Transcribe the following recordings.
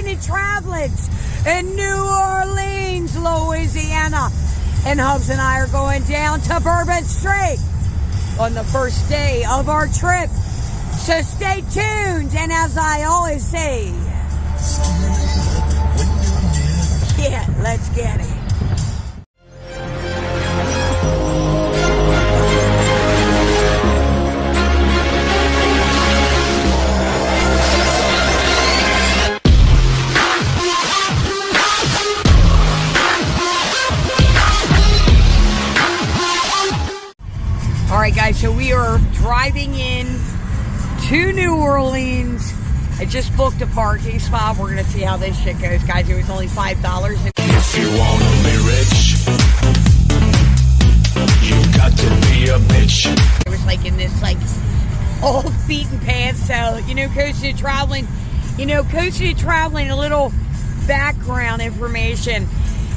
Coasting and Traveling in New Orleans, Louisiana. And Hubs and I are going down to Bourbon Street on the first day of our trip. So stay tuned, and as I always say, yeah, let's get it. Alright guys, so we are driving in to New Orleans. I just booked a parking spot. We're going to see how this shit goes, guys. It was only $5. If you want to be rich, you got to be a bitch. It was like in this like off-beaten path. So, Coasting and Traveling. Coasting and Traveling, a little background information.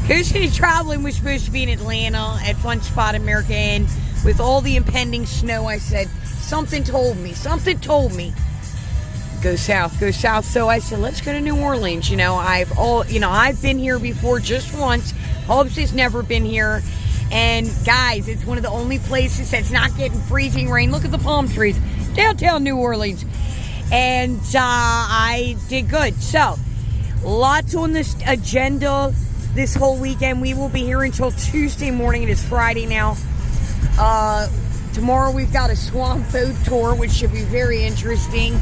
Coasting and Traveling was supposed to be in Atlanta at Fun Spot America, and with all the impending snow, I said, something told me, go south. So I said, let's go to New Orleans. I've been here before just once. Hobbs has never been here. And guys, it's one of the only places that's not getting freezing rain. Look at the palm trees, downtown New Orleans. And I did good. So, lots on this agenda this whole weekend. We will be here until Tuesday morning. It is Friday now. Tomorrow we've got a swamp boat tour, which should be very interesting.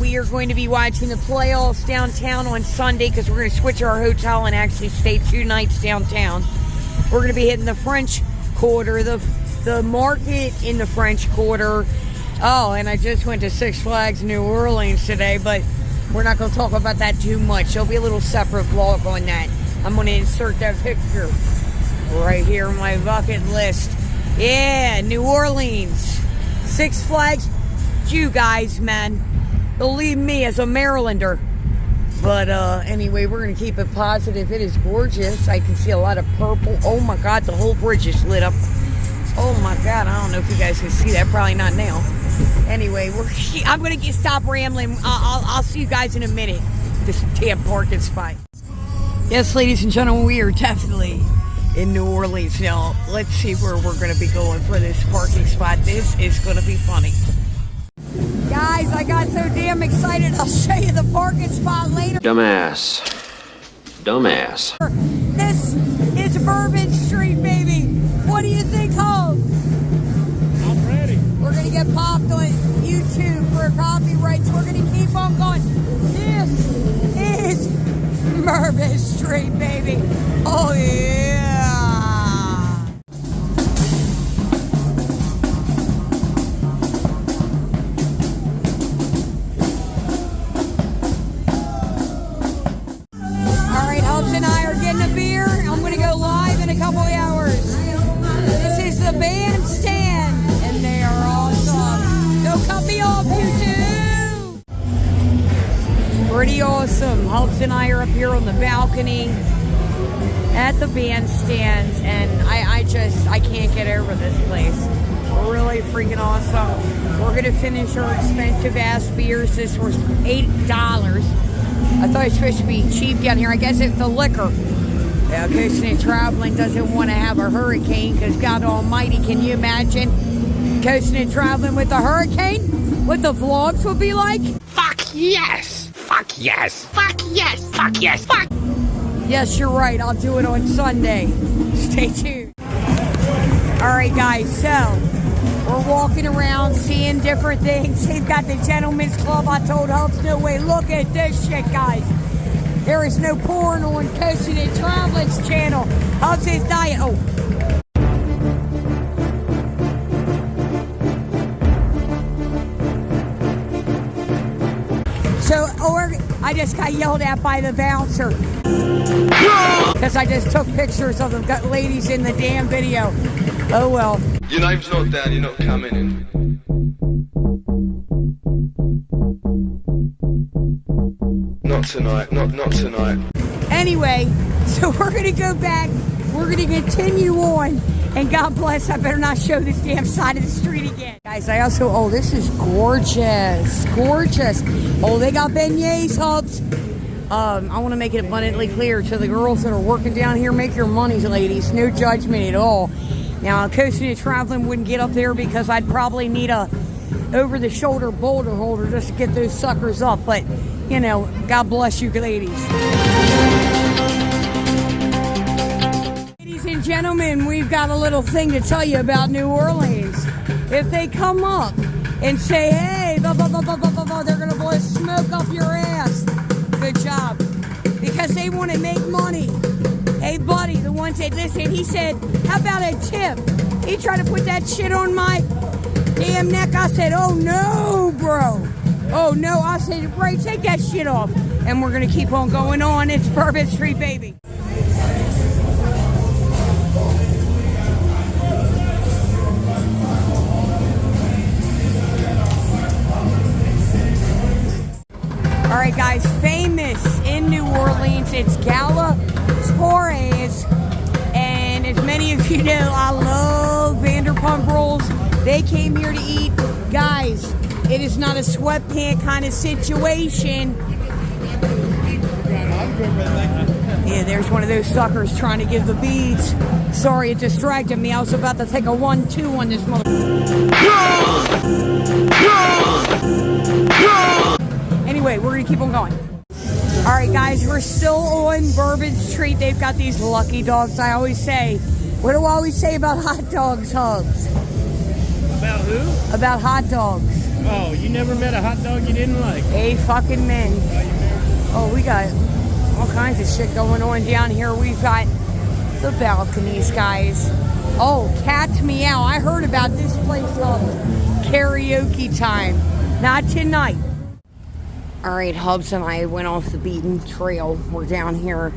We are going to be watching the playoffs downtown on Sunday because we're going to switch our hotel and actually stay 2 nights downtown. We're going to be hitting the French Quarter, the market in the French Quarter. Oh, and I just went to Six Flags New Orleans today, but we're not going to talk about that too much. There'll be a little separate vlog on that. I'm going to insert that picture right here on my bucket list. Yeah, New Orleans. Six Flags. You guys, man. Believe me, as a Marylander. But anyway, we're going to keep it positive. It is gorgeous. I can see a lot of purple. Oh my God, the whole bridge is lit up. Oh my God, I don't know if you guys can see that. Probably not now. Anyway, I'm going to stop rambling. I'll see you guys in a minute. This damn parking spot. Yes, ladies and gentlemen, we are definitely in New Orleans now. Let's see where we're going to be going for this parking spot. This is going to be funny. Guys, I got so damn excited. I'll show you the parking spot later. Dumbass. This is Bourbon Street, baby. What do you think, Hope? I'm ready. We're going to get popped on YouTube for copyright, so we're going to keep on going. This is Bourbon Street, baby. Oh, yeah. All right, Hubs and I are getting a beer. I'm going to go live in a couple of hours. This is the bandstand, and they are awesome. Don't cut me off, YouTube. Pretty awesome. Hubs and I are up here on the balcony at the bandstand, and I can't get over this place. Really freaking awesome. We're gonna finish our expensive ass beers. This was $8. I thought it was supposed to be cheap down here. I guess it's the liquor. Yeah, Coasting and Traveling doesn't want to have a hurricane because God Almighty, can you imagine Coasting and Traveling with a hurricane? What the vlogs would be like? Fuck yes. Fuck yes. Fuck yes. Fuck yes. Fuck. Yes, you're right. I'll do it on Sunday. Stay tuned. All right, guys. So we're walking around, seeing different things. They've got the Gentlemen's Club. I told Hubs, no way. Look at this shit, guys. There is no porn on Coasting and Traveling's channel. Hubs' diet. Oh. So, I just got yelled at by the bouncer. Because I just took pictures of the ladies in the damn video. Oh well. Your name's not down, you're not coming in. Not tonight, not tonight. Anyway, so we're going to go back. We're going to continue on. And God bless, I better not show this damn side of the street again. Guys, I also, this is gorgeous. Gorgeous. Oh, they got beignets, Hubs. I want to make it abundantly clear to the girls that are working down here, make your money, ladies. No judgment at all. Now, coasting and traveling wouldn't get up there because I'd probably need a over-the-shoulder boulder holder just to get those suckers up. But, you know, God bless you, ladies. Ladies and gentlemen, we've got a little thing to tell you about New Orleans. If they come up and say, hey, blah, blah, blah, blah, blah, blah, blah, they're going to blow smoke up your ass. Good job. Because they want to make money. Hey, buddy, the one said, listen, he said, how about a tip? He tried to put that shit on my damn neck. I said, oh, no, bro. Oh, no. I said, Ray, take that shit off. And we're going to keep on going on. It's Bourbon Street, baby. All right, guys, famous in New Orleans, it's Gala Torres, and as many of you know, I love Vanderpump Rules. They came here to eat. Guys, it is not a sweatpant kind of situation. Yeah, there's one of those suckers trying to give the beads. Sorry, it distracted me. I was about to take a 1-2 on this mother. Anyway, we're going to keep on going. All right, guys, we're still on Bourbon Street. They've got these lucky dogs. I always say, what do I always say about hot dogs, Hubs? About who? About hot dogs. Oh, you never met a hot dog you didn't like? Hey, fucking men. Oh, we got all kinds of shit going on down here. We've got the balconies, guys. Oh, Cats Meow. I heard about this place called karaoke time. Not tonight. All right, Hubs and I went off the beaten trail. We're down here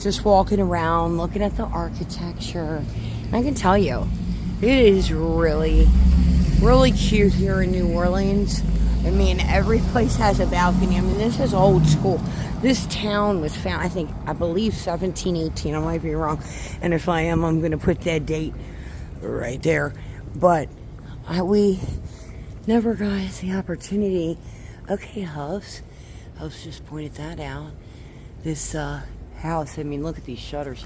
just walking around, looking at the architecture. I can tell you, it is really, really cute here in New Orleans. I mean, every place has a balcony. I mean, this is old school. This town was found, I believe 1718. I might be wrong. And if I am, I'm going to put that date right there. But we never got the opportunity. Okay, Hubs just pointed that out. This house, I mean, look at these shutters.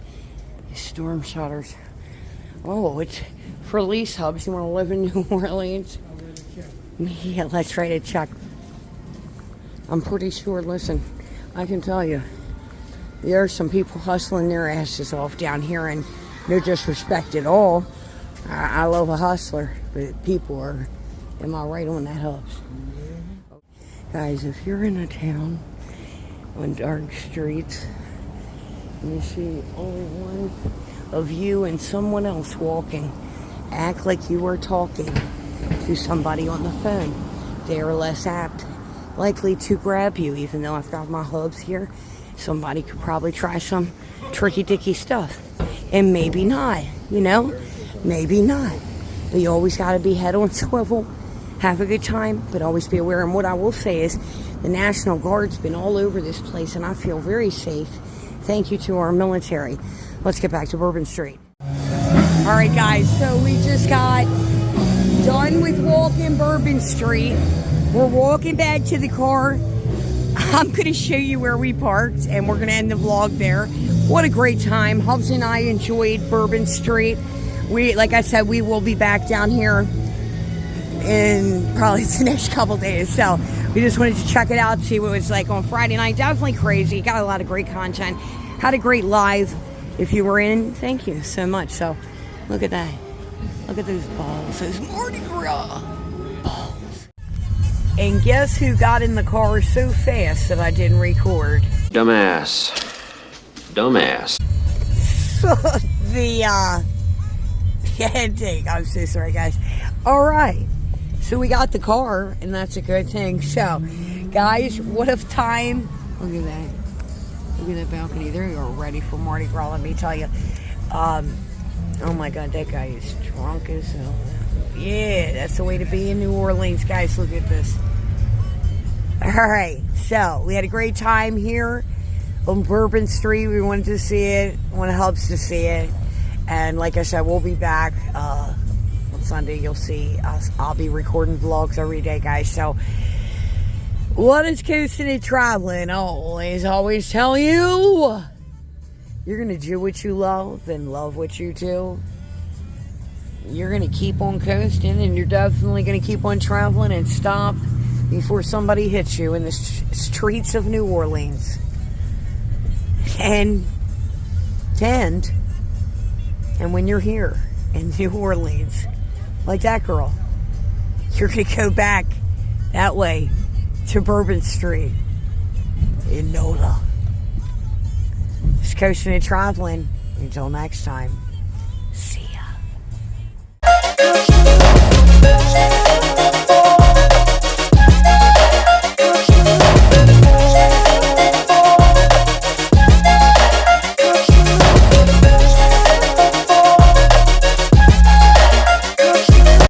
These storm shutters. Oh, it's for lease, Hubs. You want to live in New Orleans? Yeah, let's write a check. I'm pretty sure, listen, I can tell you, there are some people hustling their asses off down here, and no disrespect at all. I love a hustler, but people are, am I right on that, Hubs? Guys, if you're in a town on dark streets and you see only one of you and someone else walking, act like you are talking to somebody on the phone. They are less likely to grab you. Even though I've got my Hubs here, somebody could probably try some tricky dicky stuff. And maybe not, you know? Maybe not. But you always got to be head on swivel. Have a good time, but always be aware. And what I will say is the National Guard's been all over this place, and I feel very safe. Thank you to our military. Let's get back to Bourbon Street. All right, guys, so we just got done with walking Bourbon Street. We're walking back to the car. I'm going to show you where we parked, and we're going to end the vlog there. What a great time. Hubs and I enjoyed Bourbon Street. Like I said, we will be back down here in probably the next couple days. So we just wanted to check it out, see what it was like on Friday night. Definitely crazy. Got a lot of great content. Had a great live. If you were in, thank you so much. So look at that. Look at those balls. Those Mardi Gras balls. And guess who got in the car so fast that I didn't record? Dumbass. Dumbass. So the head take. I'm so sorry, guys. All right. So we got the car, and that's a good thing. So, guys, what if time... Look at that. Look at that balcony. There you are, ready for Mardi Gras, let me tell you. Oh, my God, that guy is drunk as hell. Yeah, that's the way to be in New Orleans, guys. Look at this. All right. So, we had a great time here on Bourbon Street. We wanted to see it. Wanted Hubs to see it. And like I said, we'll be back on Sunday. You'll see us. I'll be recording vlogs every day, guys. So What is coasting and traveling always tell you? You're going to do what you love and love what you do. You're going to keep on coasting, and you're definitely going to keep on traveling and stop before somebody hits you in the streets of New Orleans. And when you're here in New Orleans, like that girl, you're going to go back that way to Bourbon Street in NOLA. Just coasting and traveling. Until next time.